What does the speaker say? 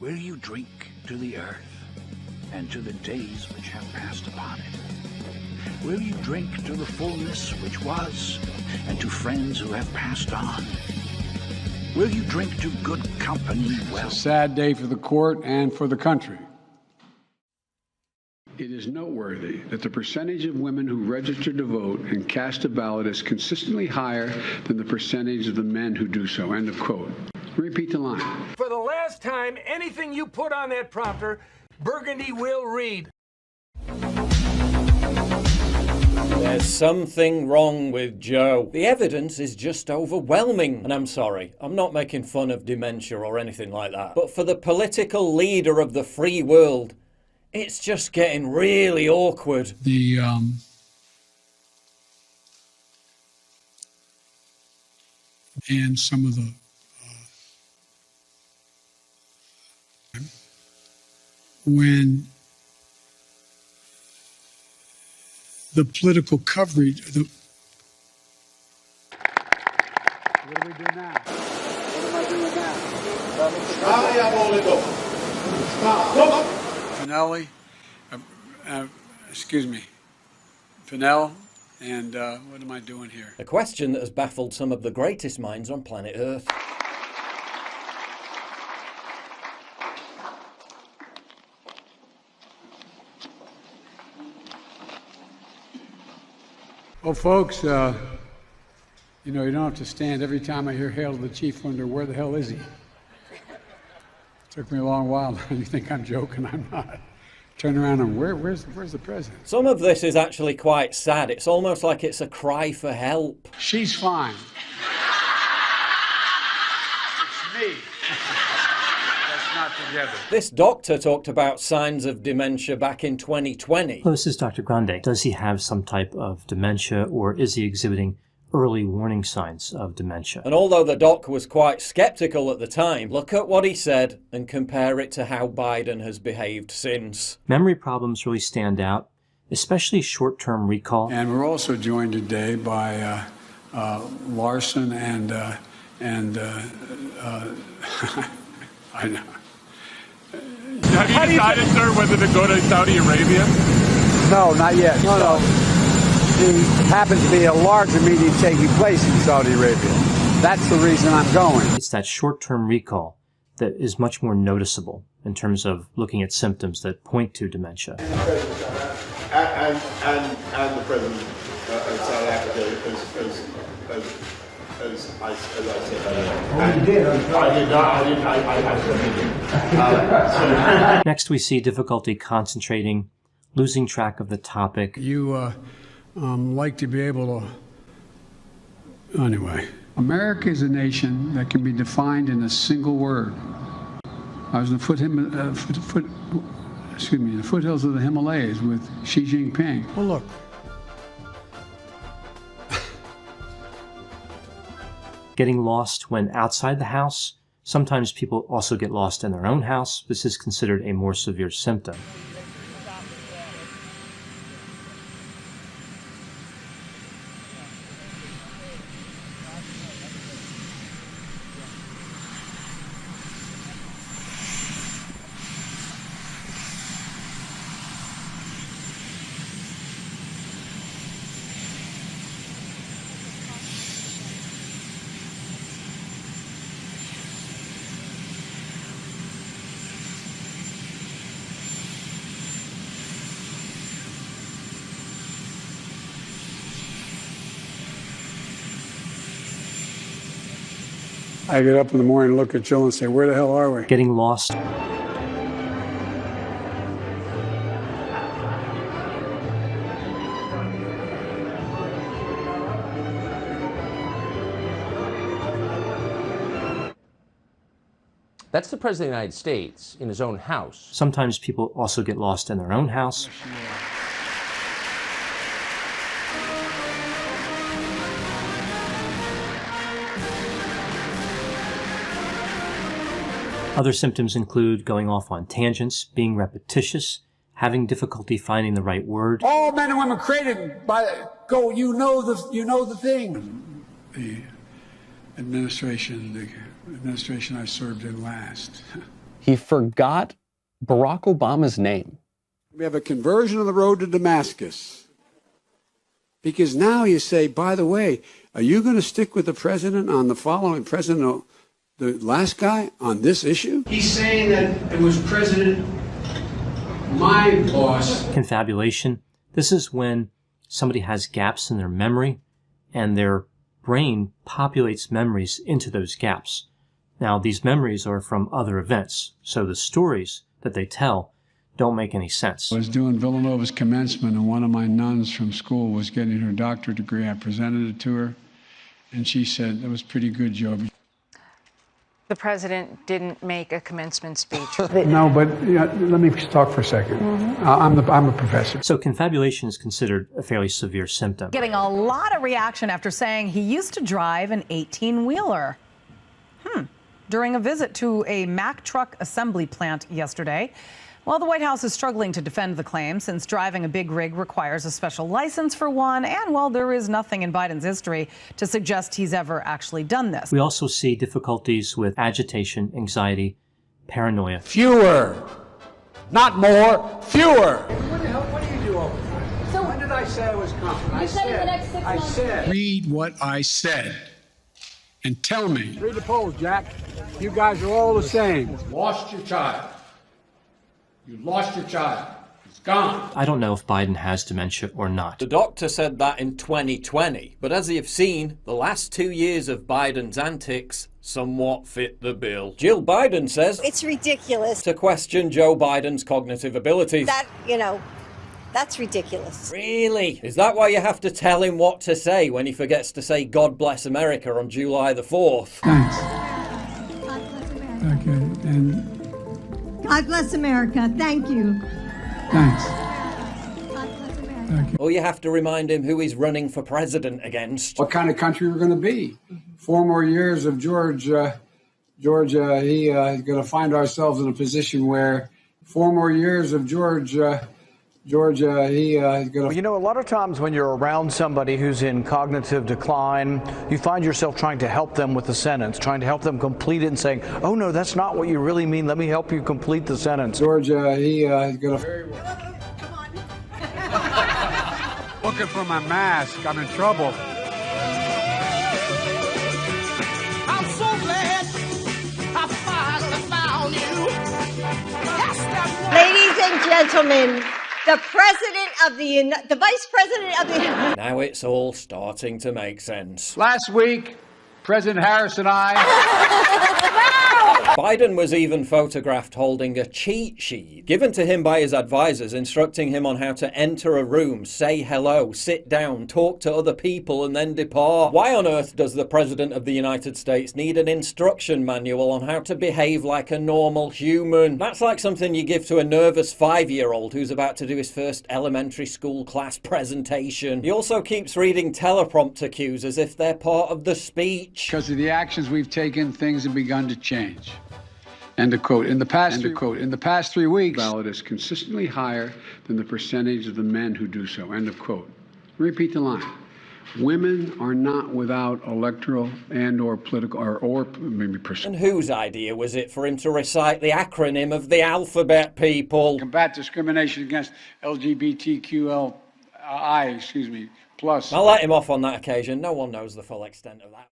Will you drink to the earth and to the days which have passed upon it? Will you drink to the fullness which was and to friends who have passed on? Will you drink to good company well? It's a sad day for the court and for the country. It is noteworthy that the percentage of women who register to vote and cast a ballot is consistently higher than the percentage of the men who do so. End of quote. Repeat the line. For the last time, anything you put on that prompter, Burgundy will read. There's something wrong with Joe. The evidence is just overwhelming. And I'm sorry, I'm not making fun of dementia or anything like that. But for the political leader of the free world, it's just getting really awkward. And some of the when the political coverage, what do we do now? What am I doing now? Finelli, excuse me, Finel, and what am I doing here? A question that has baffled some of the greatest minds on planet Earth. Well, folks, you know, you don't have to stand every time I hear Hail to the Chief, wonder where the hell is he? Took me a long while. You think I'm joking? I'm not. Turn around and where's the president? Some of this is actually quite sad. It's almost like it's a cry for help. She's fine. It's me. That's not together. This doctor talked about signs of dementia back in 2020. Hello, this is Dr. Grande. Does he have some type of dementia, or is he exhibiting early warning signs of dementia? And although the doc was quite skeptical at the time, look at what he said and compare it to how Biden has behaved since. Memory problems really stand out, especially short-term recall. And we're also joined today by Larson and I know. Have you decided, sir, whether to go to Saudi Arabia? No, not yet. No. There happens to be a larger meeting taking place in Saudi Arabia. That's the reason I'm going. It's that short-term recall that is much more noticeable in terms of looking at symptoms that point to dementia. And the president of South Africa, as I said. You did. I did not. I certainly did. Next, we see difficulty concentrating, losing track of the topic. You like to be able to. Anyway, America is a nation that can be defined in a single word. I was in the the foothills of the Himalayas with Xi Jinping. Well, look. Getting lost when outside the house. Sometimes people also get lost in their own house. This is considered a more severe symptom. I get up in the morning, look at Jill and say, where the hell are we? Getting lost. That's the President of the United States in his own house. Sometimes people also get lost in their own house. Other symptoms include going off on tangents, being repetitious, having difficulty finding the right word. All men and women created by go. You know the thing. The administration I served in last he forgot Barack Obama's name. We have a conversion of the road to Damascus. Because now you say, by the way, are you going to stick with the president on the following president, the last guy, on this issue? He's saying that it was President, my boss. Confabulation. This is when somebody has gaps in their memory and their brain populates memories into those gaps. Now, these memories are from other events, so the stories that they tell don't make any sense. I was doing Villanova's commencement, and one of my nuns from school was getting her doctorate degree. I presented it to her, and she said, "That was pretty good, Joe." The president didn't make a commencement speech. No, but let me talk for a second. I'm a professor. So confabulation is considered a fairly severe symptom. Getting a lot of reaction after saying he used to drive an 18-wheeler. During a visit to a Mack truck assembly plant yesterday. Well, the White House is struggling to defend the claim since driving a big rig requires a special license for one, and while there is nothing in Biden's history to suggest he's ever actually done this. We also see difficulties with agitation, anxiety, paranoia. Fewer, not more, fewer. What do you do over there? So when did I say I was confident? I said. Read what I said and tell me. Read the polls, Jack. You guys are all the same. You lost your child. You lost your child. It's gone. I don't know if Biden has dementia or not. The doctor said that in 2020, but as you've seen, the last 2 years of Biden's antics somewhat fit the bill. Jill Biden says it's ridiculous to question Joe Biden's cognitive abilities. That's ridiculous. Really? Is that why you have to tell him what to say when he forgets to say God bless America on July the 4th? Thanks. Okay, and God bless America. Thank you. thanks. Or you have to remind him who he's running for president against. What kind of country we're going to be? 4 more years of George, he's going to find ourselves in a position where 4 more years of George, he's going to... You know, a lot of times when you're around somebody who's in cognitive decline, you find yourself trying to help them with the sentence, trying to help them complete it and saying, oh, no, that's not what you really mean. Let me help you complete the sentence. George, he's going to... Looking for my mask. I'm in trouble. I'm so glad I finally found you. Ladies and gentlemen, the vice president of the Now it's all starting to make sense. Last week, President Harris and I... Biden was even photographed holding a cheat sheet given to him by his advisors instructing him on how to enter a room, say hello, sit down, talk to other people and then depart. Why on earth does the President of the United States need an instruction manual on how to behave like a normal human? That's like something you give to a nervous 5-year-old who's about to do his first elementary school class presentation. He also keeps reading teleprompter cues as if they're part of the speech. Because of the actions we've taken, things have begun to change. End of quote. In the past 3 weeks, ballot is consistently higher than the percentage of the men who do so. End of quote. Repeat the line. Women are not without electoral and or political or maybe personal. And whose idea was it for him to recite the acronym of the alphabet, people? Combat discrimination against LGBTQI, plus. I'll let him off on that occasion. No one knows the full extent of that.